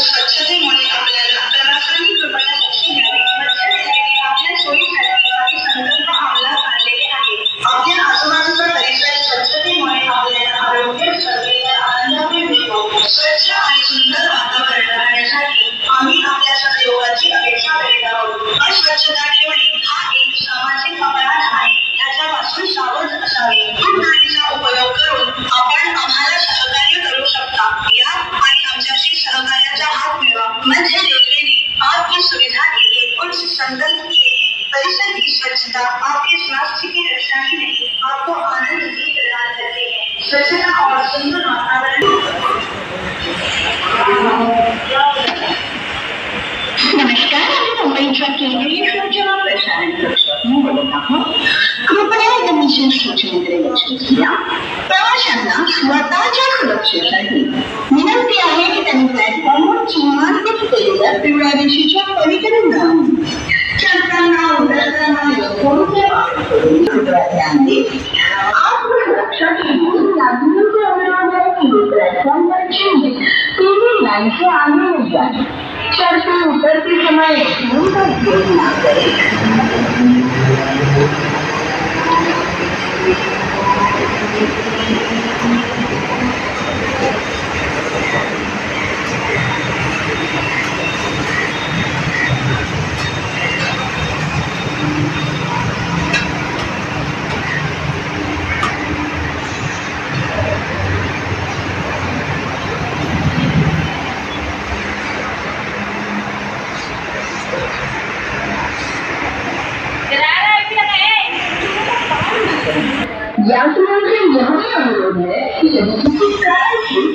स्वच्छतेमुळे आपल्याला प्रवासाने कृपया लक्ष द्यावे. मत्स्यविभागाने आपल्या सोयीसाठी काही संकल्प अंमलात आणलेले आहेत. आपल्या आजूबाजूचा परिसर स्वच्छतेमुळे आपल्याला आरोग्य, सर्वेला आनंदाने मिळतो. स्वच्छ आणि सुंदर वातावरण राहण्यासाठी आम्ही आपल्या सहयोगाची अपेक्षा करीत आहोत. अस्वच्छता ठेवणे हा एक सामाजिक अपराध आहे. याच्यापासून सावध असावे. दूरध्वनीचा उपयोग करून आपण आम्हाला सहकार्य करू शकता. या आणि आमच्याशी सहकार्याचा हात मिळवा. मध्य रेल्वेने आपकी सुविधा के लिए कुछ संकल्प किए हैं. परिसर की स्वच्छता आपके स्वास्थ्य की रक्षा ही नहीं, आपको आनंद भी प्रदान करते हैं. स्वच्छता और सुंदर वातावरण. नमस्कार, आम्ही मुंबईच्या केंद्रीय सूचना प्रसारण कक्षातून बोलत आहोत. कृपया या विशेष सूचनेकडे लक्ष द्या. प्रवाशांना स्वतःच्या सुरक्षेसाठी विनंती आहे की त्यांनी प्लॅटफॉर्मवर चिन्हांकित केलेल्या पिवळ्या रेषेच्या पलीकडे जाऊन चढताना उतरताना कोणत्या वाहन कृपया ध्यान दे. आपकी सुरक्षा के लिए यात्रियों से अनुरोध है कि वे प्लेटफॉर्म पर टीवी लाइन से आगे नहीं जाए. चढ़ते उतरते समय फोन का उपयोग न करें. यात्रियों से यह अनुरोध है कि यदि किसी कारण से